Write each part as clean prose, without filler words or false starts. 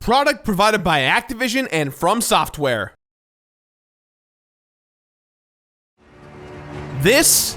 Product provided by Activision and From Software. This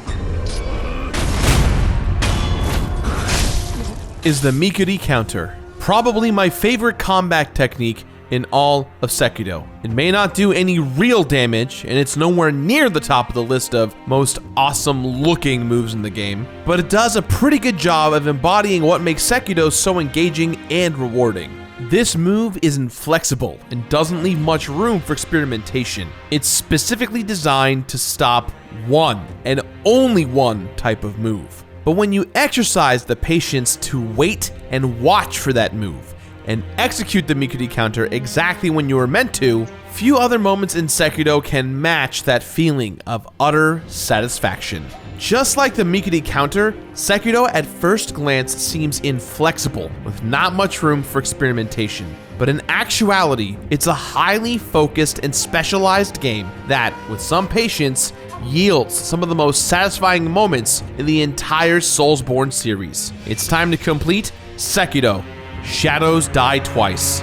is the Mikuri counter. Probably my favorite combat technique in all of Sekiro. It may not do any real damage, and it's nowhere near the top of the list of most awesome looking moves in the game, but it does a pretty good job of embodying what makes Sekiro so engaging and rewarding. This move is inflexible and doesn't leave much room for experimentation. It's specifically designed to stop one and only one type of move. But when you exercise the patience to wait and watch for that move and execute the Mikuri counter exactly when you were meant to, few other moments in Sekiro can match that feeling of utter satisfaction. Just like the Mikuri counter, Sekiro at first glance seems inflexible, with not much room for experimentation. But in actuality, it's a highly focused and specialized game that, with some patience, yields some of the most satisfying moments in the entire Soulsborne series. It's time to complete Sekiro Shadows Die Twice.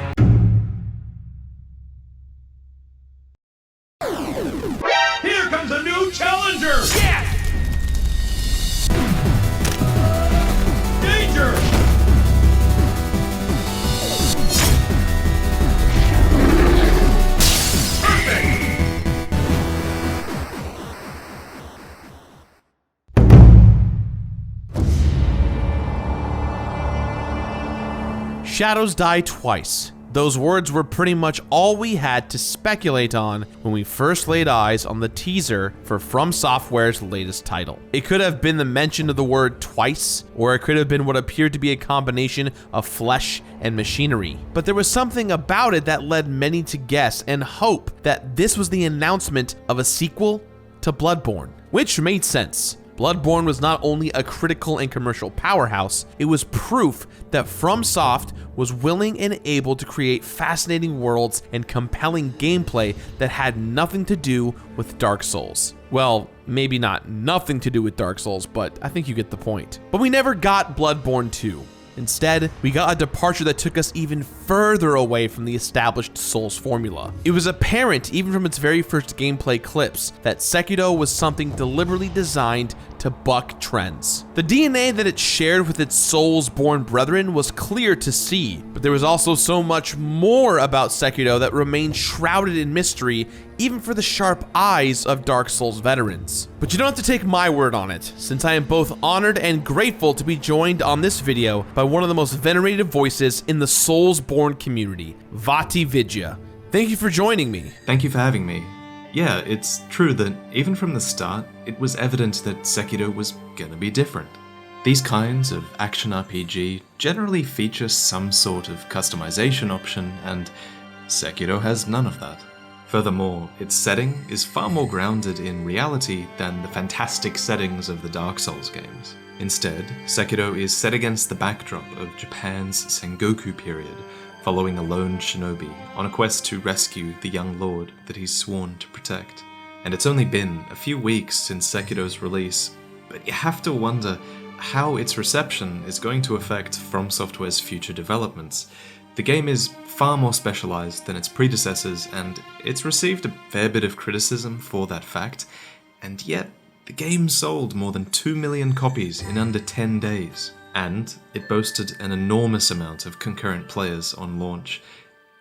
Here comes a new challenger! Yes! Danger! Shadows Die Twice. Those words were pretty much all we had to speculate on when we first laid eyes on the teaser for From Software's latest title. It could have been the mention of the word twice, or it could have been what appeared to be a combination of flesh and machinery. But there was something about it that led many to guess and hope that this was the announcement of a sequel to Bloodborne, which made sense. Bloodborne was not only a critical and commercial powerhouse, it was proof that FromSoft was willing and able to create fascinating worlds and compelling gameplay that had nothing to do with Dark Souls. Well, maybe not nothing to do with Dark Souls, but I think you get the point. But we never got Bloodborne 2. Instead, we got a departure that took us even further away from the established Souls formula. It was apparent, even from its very first gameplay clips, that Sekiro was something deliberately designed to buck trends. The DNA that it shared with its Souls-born brethren was clear to see, but there was also so much more about Sekiro that remained shrouded in mystery, even for the sharp eyes of Dark Souls veterans. But you don't have to take my word on it, since I am both honored and grateful to be joined on this video by one of the most venerated voices in the Souls-born community, VaatiVidya. Thank you for joining me. Thank you for having me. Yeah, it's true that even from the start, it was evident that Sekiro was gonna be different. These kinds of action RPG generally feature some sort of customization option, and Sekiro has none of that. Furthermore, its setting is far more grounded in reality than the fantastic settings of the Dark Souls games. Instead, Sekiro is set against the backdrop of Japan's Sengoku period, following a lone shinobi on a quest to rescue the young lord that he's sworn to protect. And it's only been a few weeks since Sekiro's release, but you have to wonder how its reception is going to affect From Software's future developments. The game is far more specialized than its predecessors, and it's received a fair bit of criticism for that fact, and yet the game sold more than 2 million copies in under 10 days. And it boasted an enormous amount of concurrent players on launch.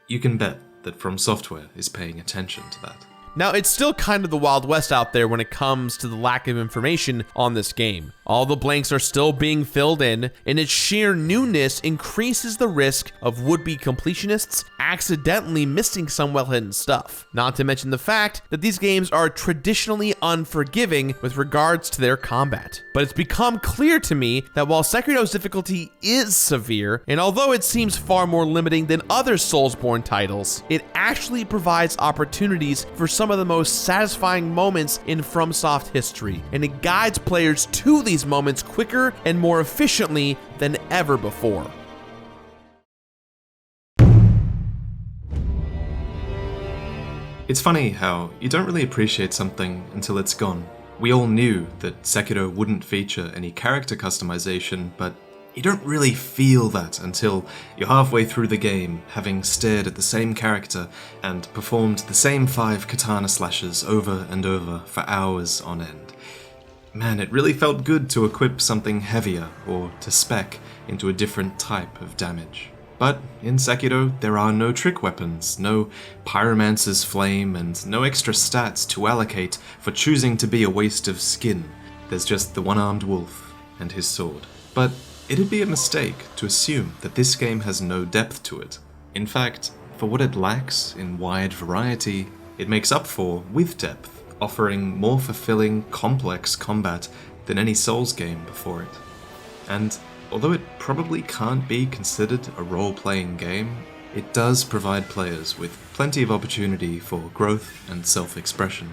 You can bet that From Software is paying attention to that. Now, it's still kind of the Wild West out there when it comes to the lack of information on this game. All the blanks are still being filled in, and its sheer newness increases the risk of would-be completionists accidentally missing some well-hidden stuff. Not to mention the fact that these games are traditionally unforgiving with regards to their combat. But it's become clear to me that while Sekiro's difficulty is severe, and although it seems far more limiting than other Soulsborne titles, it actually provides opportunities for some of the most satisfying moments in FromSoft history, and it guides players to these moments quicker and more efficiently than ever before. It's funny how you don't really appreciate something until it's gone. We all knew that Sekiro wouldn't feature any character customization, but You don't really feel that until you're halfway through the game, having stared at the same character and performed the same 5 katana slashes over and over for hours on end. Man, it really felt good to equip something heavier or to spec into a different type of damage. But in Sekiro, there are no trick weapons, no pyromancer's flame, and no extra stats to allocate for choosing to be a waste of skin. There's just the one-armed wolf and his sword. But it'd be a mistake to assume that this game has no depth to it. In fact, for what it lacks in wide variety, it makes up for with depth, offering more fulfilling, complex combat than any Souls game before it. And although it probably can't be considered a role-playing game, it does provide players with plenty of opportunity for growth and self-expression.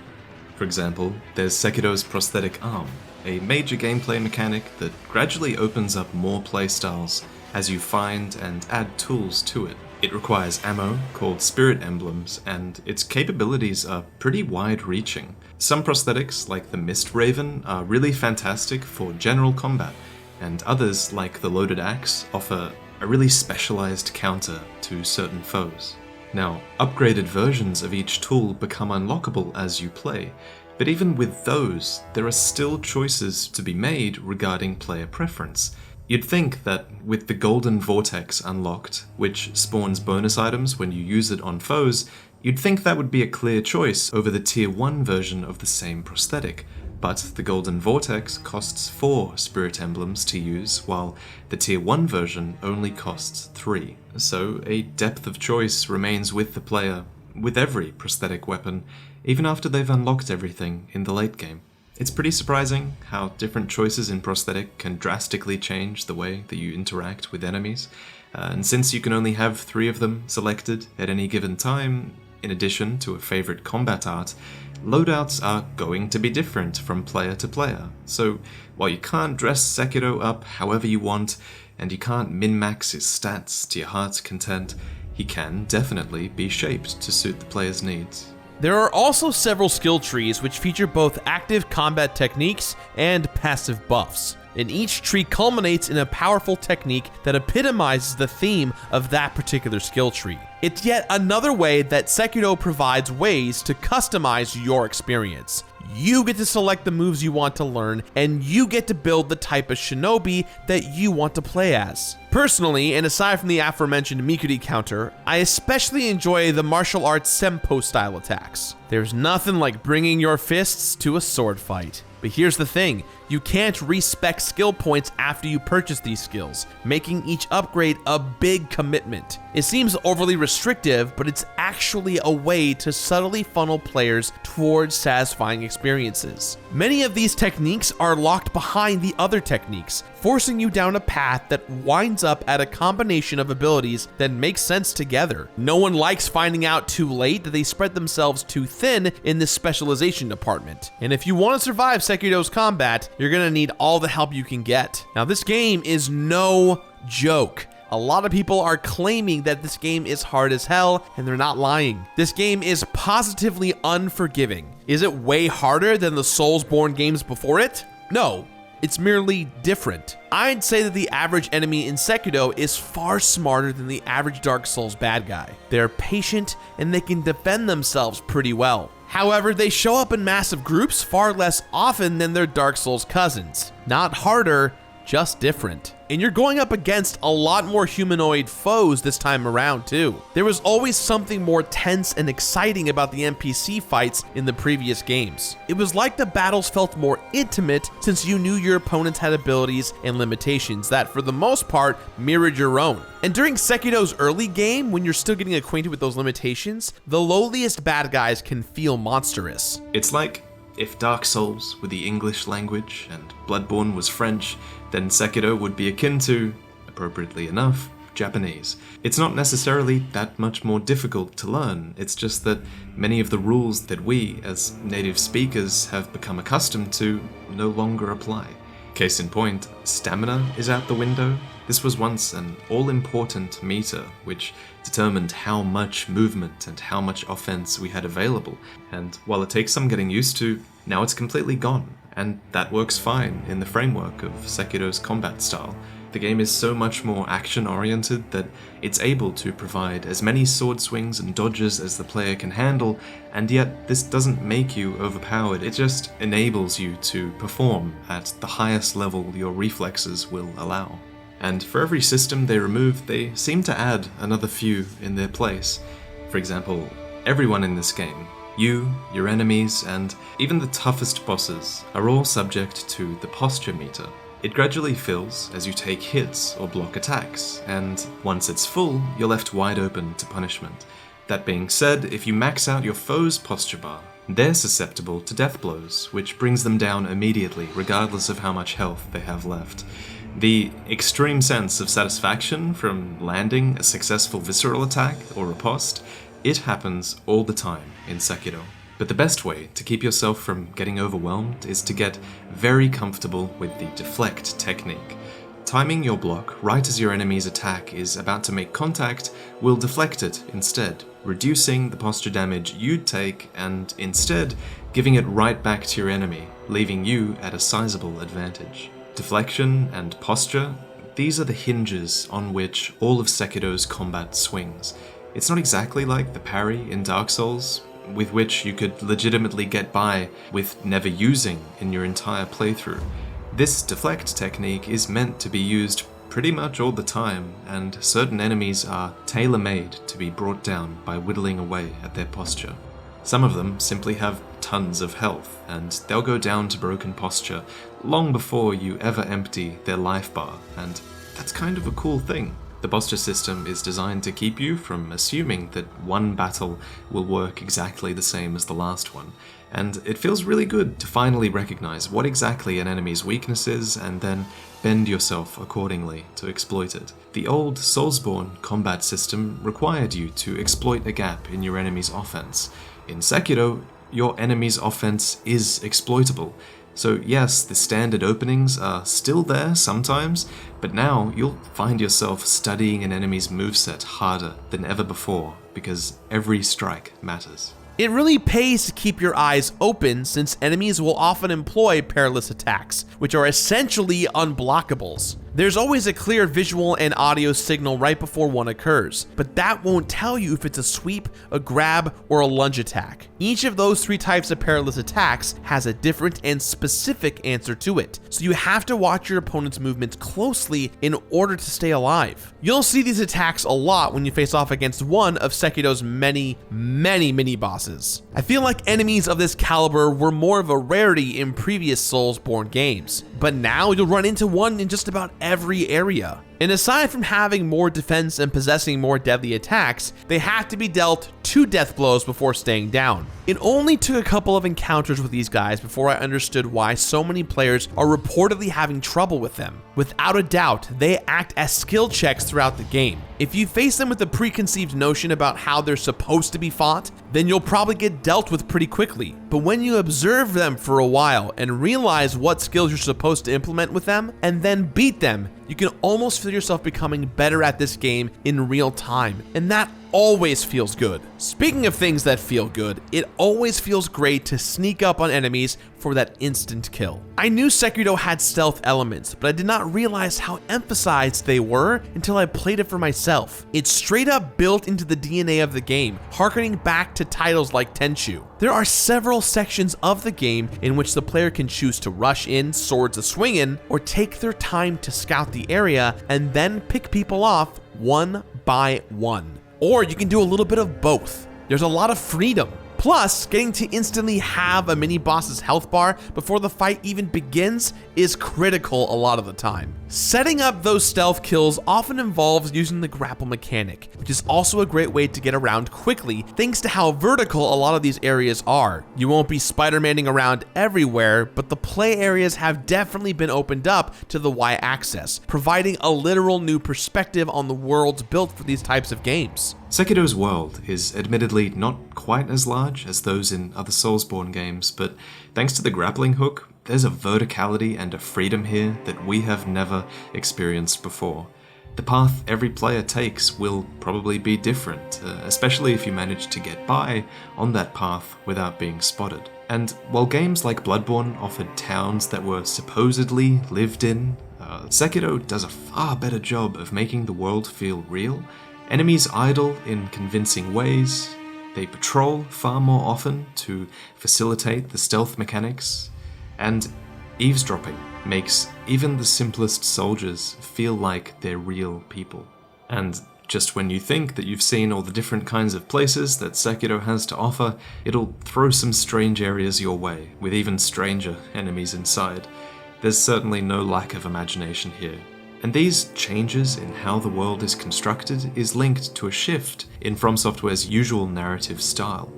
For example, there's Sekiro's prosthetic arm, a major gameplay mechanic that gradually opens up more playstyles as you find and add tools to it. It requires ammo, called spirit emblems, and its capabilities are pretty wide-reaching. Some prosthetics, like the Mist Raven, are really fantastic for general combat, and others, like the loaded axe, offer a really specialized counter to certain foes. Now, upgraded versions of each tool become unlockable as you play, but even with those, there are still choices to be made regarding player preference. You'd think that with the Golden Vortex unlocked, which spawns bonus items when you use it on foes, you'd think that would be a clear choice over the Tier 1 version of the same prosthetic. But the Golden Vortex costs 4 Spirit Emblems to use, while the Tier 1 version only costs 3. So a depth of choice remains with the player, with every prosthetic weapon, even after they've unlocked everything in the late game. It's pretty surprising how different choices in prosthetic can drastically change the way that you interact with enemies, and since you can only have 3 of them selected at any given time, in addition to a favorite combat art, loadouts are going to be different from player to player. So while you can't dress Sekiro up however you want, and you can't min-max his stats to your heart's content, he can definitely be shaped to suit the player's needs. There are also several skill trees which feature both active combat techniques and passive buffs, and each tree culminates in a powerful technique that epitomizes the theme of that particular skill tree. It's yet another way that Sekiro provides ways to customize your experience. You get to select the moves you want to learn, and you get to build the type of shinobi that you want to play as. Personally, and aside from the aforementioned Mikuri counter, I especially enjoy the martial arts Senpo style attacks. There's nothing like bringing your fists to a sword fight. But here's the thing, you can't respec skill points after you purchase these skills, making each upgrade a big commitment. It seems overly restrictive, but it's actually a way to subtly funnel players towards satisfying experiences. Many of these techniques are locked behind the other techniques, forcing you down a path that winds up at a combination of abilities that make sense together. No one likes finding out too late that they spread themselves too thin in this specialization department. And if you want to survive Sekiro's combat, you're gonna need all the help you can get. Now, this game is no joke. A lot of people are claiming that this game is hard as hell, and they're not lying. This game is positively unforgiving. Is it way harder than the Soulsborne games before it? No. It's merely different. I'd say that the average enemy in Sekiro is far smarter than the average Dark Souls bad guy. They're patient and they can defend themselves pretty well. However, they show up in massive groups far less often than their Dark Souls cousins. Not harder, just different. And you're going up against a lot more humanoid foes this time around too. There was always something more tense and exciting about the NPC fights in the previous games. It was like the battles felt more intimate since you knew your opponents had abilities and limitations that for the most part mirrored your own. And during Sekiro's early game, when you're still getting acquainted with those limitations, the lowliest bad guys can feel monstrous. It's like if Dark Souls were the English language and Bloodborne was French, then Sekiro would be akin to, appropriately enough, Japanese. It's not necessarily that much more difficult to learn, it's just that many of the rules that we, as native speakers, have become accustomed to no longer apply. Case in point, stamina is out the window. This was once an all-important meter, which determined how much movement and how much offense we had available, and while it takes some getting used to, now it's completely gone. And that works fine in the framework of Sekiro's combat style. The game is so much more action-oriented that it's able to provide as many sword swings and dodges as the player can handle, and yet this doesn't make you overpowered, it just enables you to perform at the highest level your reflexes will allow. And for every system they remove, they seem to add another few in their place. For example, everyone in this game, you, your enemies, and even the toughest bosses are all subject to the posture meter. It gradually fills as you take hits or block attacks, and once it's full, you're left wide open to punishment. That being said, if you max out your foe's posture bar, they're susceptible to death blows, which brings them down immediately, regardless of how much health they have left. The extreme sense of satisfaction from landing a successful visceral attack or riposte, it happens all the time in Sekiro. But the best way to keep yourself from getting overwhelmed is to get very comfortable with the deflect technique. Timing your block right as your enemy's attack is about to make contact will deflect it instead, reducing the posture damage you'd take and instead giving it right back to your enemy, leaving you at a sizable advantage. Deflection and posture, these are the hinges on which all of Sekiro's combat swings. It's not exactly like the parry in Dark Souls, with which you could legitimately get by with never using in your entire playthrough. This deflect technique is meant to be used pretty much all the time, and certain enemies are tailor-made to be brought down by whittling away at their posture. Some of them simply have tons of health, and they'll go down to broken posture long before you ever empty their life bar, and that's kind of a cool thing. The posture system is designed to keep you from assuming that one battle will work exactly the same as the last one, and it feels really good to finally recognize what exactly an enemy's weakness is and then bend yourself accordingly to exploit it. The old Soulsborne combat system required you to exploit a gap in your enemy's offense. In Sekiro, your enemy's offense is exploitable. So yes, the standard openings are still there sometimes, but now you'll find yourself studying an enemy's moveset harder than ever before, because every strike matters. It really pays to keep your eyes open since enemies will often employ perilous attacks, which are essentially unblockables. There's always a clear visual and audio signal right before one occurs, but that won't tell you if it's a sweep, a grab, or a lunge attack. Each of those three types of perilous attacks has a different and specific answer to it, so you have to watch your opponent's movements closely in order to stay alive. You'll see these attacks a lot when you face off against one of Sekiro's many mini-bosses. I feel like enemies of this caliber were more of a rarity in previous Soulsborne games, but now you'll run into one in just about every area. And aside from having more defense and possessing more deadly attacks, they have to be dealt 2 death blows before staying down. It only took a couple of encounters with these guys before I understood why so many players are reportedly having trouble with them. Without a doubt, they act as skill checks throughout the game. If you face them with a preconceived notion about how they're supposed to be fought, then you'll probably get dealt with pretty quickly. But when you observe them for a while and realize what skills you're supposed to implement with them, and then beat them, you can almost feel yourself becoming better at this game in real time, and that always feels good. Speaking of things that feel good, it always feels great to sneak up on enemies for that instant kill. I knew Sekiro had stealth elements, but I did not realize how emphasized they were until I played it for myself. It's straight up built into the DNA of the game, harkening back to titles like Tenchu. There are several sections of the game in which the player can choose to rush in, swords a-swingin', or take their time to scout the area and then pick people off one by one. Or you can do a little bit of both. There's a lot of freedom. Plus, getting to instantly have a mini-boss's health bar before the fight even begins is critical a lot of the time. Setting up those stealth kills often involves using the grapple mechanic, which is also a great way to get around quickly thanks to how vertical a lot of these areas are. You won't be Spider-Manning around everywhere, but the play areas have definitely been opened up to the Y-axis, providing a literal new perspective on the worlds built for these types of games. Sekiro's world is admittedly not quite as large as those in other Soulsborne games, but thanks to the grappling hook, there's a verticality and a freedom here that we have never experienced before. The path every player takes will probably be different, especially if you manage to get by on that path without being spotted. And while games like Bloodborne offered towns that were supposedly lived in, Sekiro does a far better job of making the world feel real. Enemies idle in convincing ways. They patrol far more often to facilitate the stealth mechanics. And eavesdropping makes even the simplest soldiers feel like they're real people. And just when you think that you've seen all the different kinds of places that Sekiro has to offer, it'll throw some strange areas your way, with even stranger enemies inside. There's certainly no lack of imagination here. And these changes in how the world is constructed is linked to a shift in From Software's usual narrative style.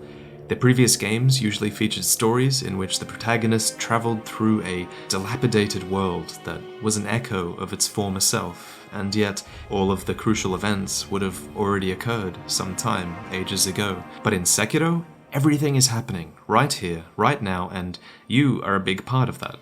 Their previous games usually featured stories in which the protagonist travelled through a dilapidated world that was an echo of its former self, and yet all of the crucial events would have already occurred some time, ages ago. But in Sekiro, everything is happening right here, right now, and you are a big part of that.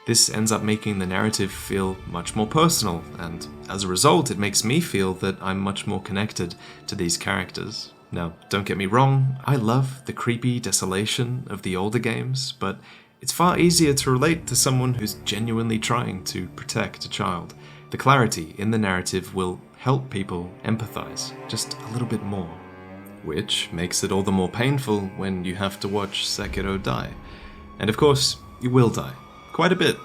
This ends up making the narrative feel much more personal, and as a result, it makes me feel that I'm much more connected to these characters. Now, don't get me wrong, I love the creepy desolation of the older games, but it's far easier to relate to someone who's genuinely trying to protect a child. The clarity in the narrative will help people empathize just a little bit more, which makes it all the more painful when you have to watch Sekiro die. And of course, you will die. Quite a bit.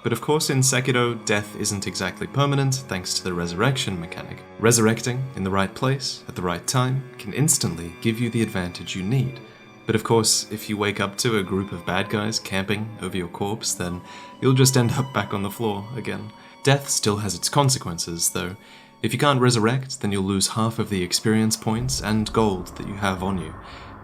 But of course in Sekiro, death isn't exactly permanent thanks to the resurrection mechanic. Resurrecting in the right place, at the right time, can instantly give you the advantage you need. But of course, if you wake up to a group of bad guys camping over your corpse, then you'll just end up back on the floor again. Death still has its consequences, though. If you can't resurrect, then you'll lose half of the experience points and gold that you have on you.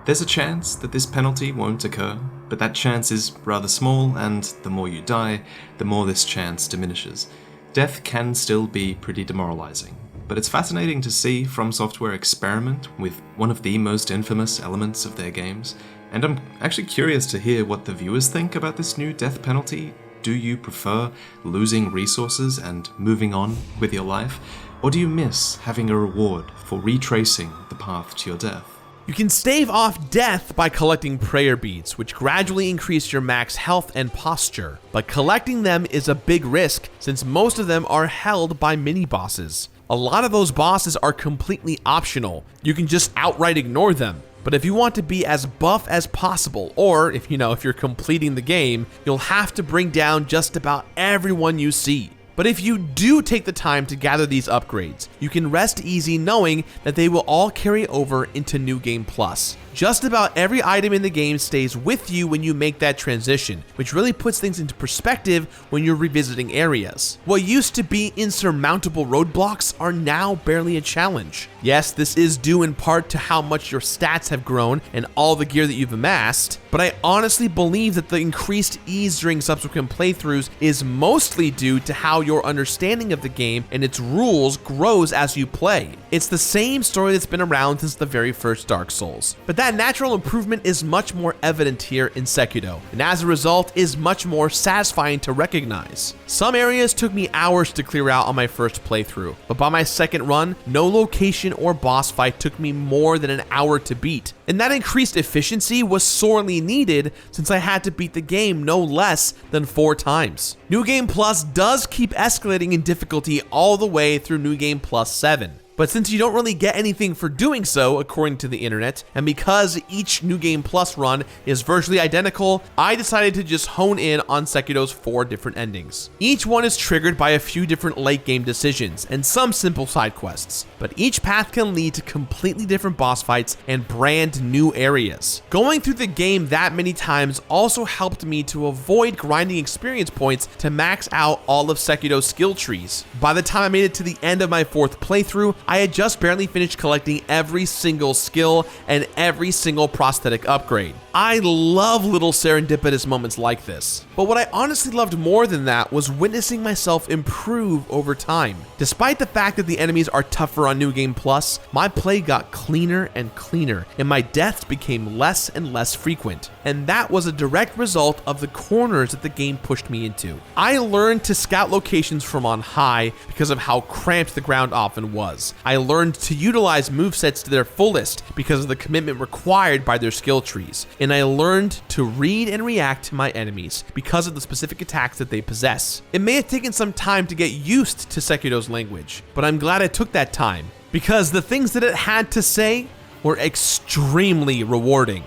There's a chance that this penalty won't occur, but that chance is rather small, and the more you die, the more this chance diminishes. Death can still be pretty demoralizing, but it's fascinating to see From Software experiment with one of the most infamous elements of their games, and I'm actually curious to hear what the viewers think about this new death penalty. Do you prefer losing resources and moving on with your life, or do you miss having a reward for retracing the path to your death? You can stave off death by collecting prayer beads, which gradually increase your max health and posture, but collecting them is a big risk since most of them are held by mini-bosses. A lot of those bosses are completely optional. You can just outright ignore them. But if you want to be as buff as possible, or if you're completing the game, you'll have to bring down just about everyone you see. But if you do take the time to gather these upgrades, you can rest easy knowing that they will all carry over into New Game Plus. Just about every item in the game stays with you when you make that transition, which really puts things into perspective when you're revisiting areas. What used to be insurmountable roadblocks are now barely a challenge. Yes, this is due in part to how much your stats have grown and all the gear that you've amassed, but I honestly believe that the increased ease during subsequent playthroughs is mostly due to how your understanding of the game and its rules grows as you play. It's the same story that's been around since the very first Dark Souls, but that natural improvement is much more evident here in Sekiro, and as a result is much more satisfying to recognize. Some areas took me hours to clear out on my first playthrough, but by my second run, no location or boss fight took me more than an hour to beat. And that increased efficiency was sorely needed since I had to beat the game no less than 4 times. New Game Plus does keep escalating in difficulty all the way through New Game Plus 7. But since you don't really get anything for doing so, according to the internet, and because each New Game Plus run is virtually identical, I decided to just hone in on Sekiro's 4 different endings. Each one is triggered by a few different late game decisions and some simple side quests, but each path can lead to completely different boss fights and brand new areas. Going through the game that many times also helped me to avoid grinding experience points to max out all of Sekiro's skill trees. By the time I made it to the end of my 4th playthrough, I had just barely finished collecting every single skill and every single prosthetic upgrade. I love little serendipitous moments like this, but what I honestly loved more than that was witnessing myself improve over time. Despite the fact that the enemies are tougher on New Game Plus, my play got cleaner and cleaner, and my deaths became less and less frequent. And that was a direct result of the corners that the game pushed me into. I learned to scout locations from on high because of how cramped the ground often was. I learned to utilize movesets to their fullest because of the commitment required by their skill trees, and I learned to read and react to my enemies because of the specific attacks that they possess. It may have taken some time to get used to Sekiro's language, but I'm glad I took that time, because the things that it had to say were extremely rewarding.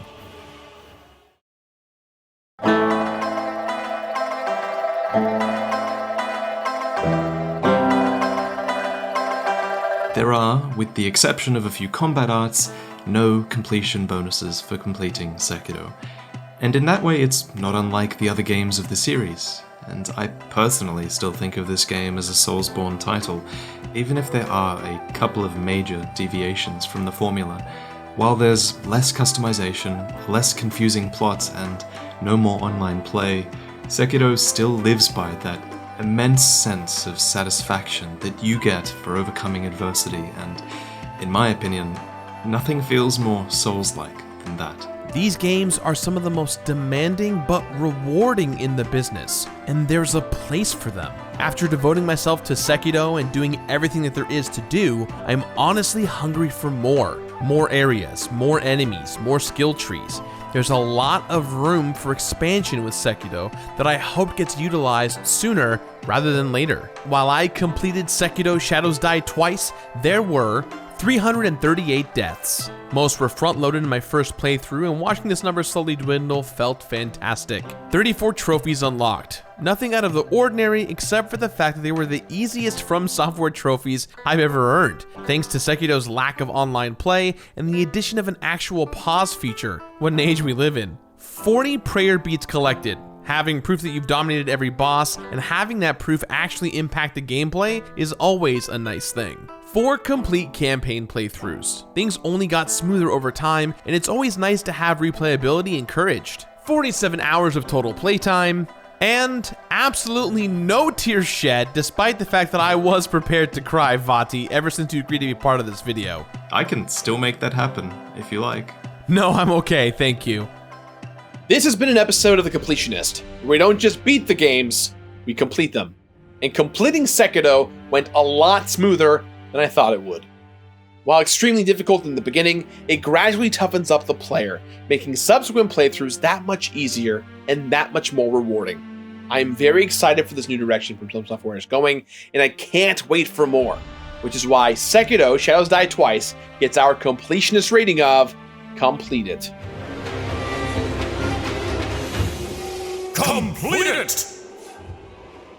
There are, with the exception of a few combat arts, no completion bonuses for completing Sekiro. And in that way, it's not unlike the other games of the series. And I personally still think of this game as a Soulsborne title, even if there are a couple of major deviations from the formula. While there's less customization, less confusing plots, and no more online play, Sekiro still lives by that immense sense of satisfaction that you get for overcoming adversity, and, in my opinion, nothing feels more Souls-like than that. These games are some of the most demanding but rewarding in the business, and there's a place for them. After devoting myself to Sekiro and doing everything that there is to do, I'm honestly hungry for more. More areas, more enemies, more skill trees. There's a lot of room for expansion with Sekiro that I hope gets utilized sooner rather than later. While I completed Sekiro Shadows Die Twice, there were 338 deaths. Most were front-loaded in my first playthrough, and watching this number slowly dwindle felt fantastic. 34 trophies unlocked. Nothing out of the ordinary except for the fact that they were the easiest From Software trophies I've ever earned, thanks to Sekiro's lack of online play and the addition of an actual pause feature. What an age we live in. 40 prayer beads collected. Having proof that you've dominated every boss and having that proof actually impact the gameplay is always a nice thing. 4 complete campaign playthroughs. Things only got smoother over time, and it's always nice to have replayability encouraged. 47 hours of total playtime, and absolutely no tears shed, despite the fact that I was prepared to cry, Vaati, ever since you agreed to be part of this video. I can still make that happen, if you like. No, I'm okay, thank you. This has been an episode of The Completionist, where we don't just beat the games, we complete them. And completing Sekiro went a lot smoother than I thought it would. While extremely difficult in the beginning, it gradually toughens up the player, making subsequent playthroughs that much easier and that much more rewarding. I am very excited for this new direction From Software is going, and I can't wait for more, which is why Sekiro Shadows Die Twice gets our completionist rating of Complete It. Complete it!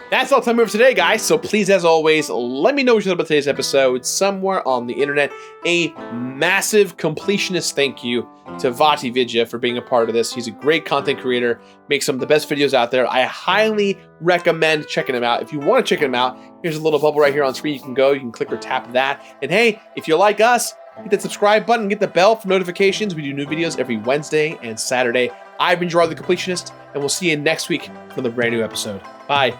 That's all the time we have for today, guys. So please, as always, let me know what you thought about today's episode somewhere on the internet. A massive completionist thank you to VaatiVidya for being a part of this. He's a great content creator, makes some of the best videos out there. I highly recommend checking him out. If you want to check him out, here's a little bubble right here on screen. You can go, you can click or tap that. And hey, if you're like us, hit that subscribe button, get the bell for notifications. We do new videos every Wednesday and Saturday. I've been Gerard the Completionist, and we'll see you next week for the brand new episode. Bye.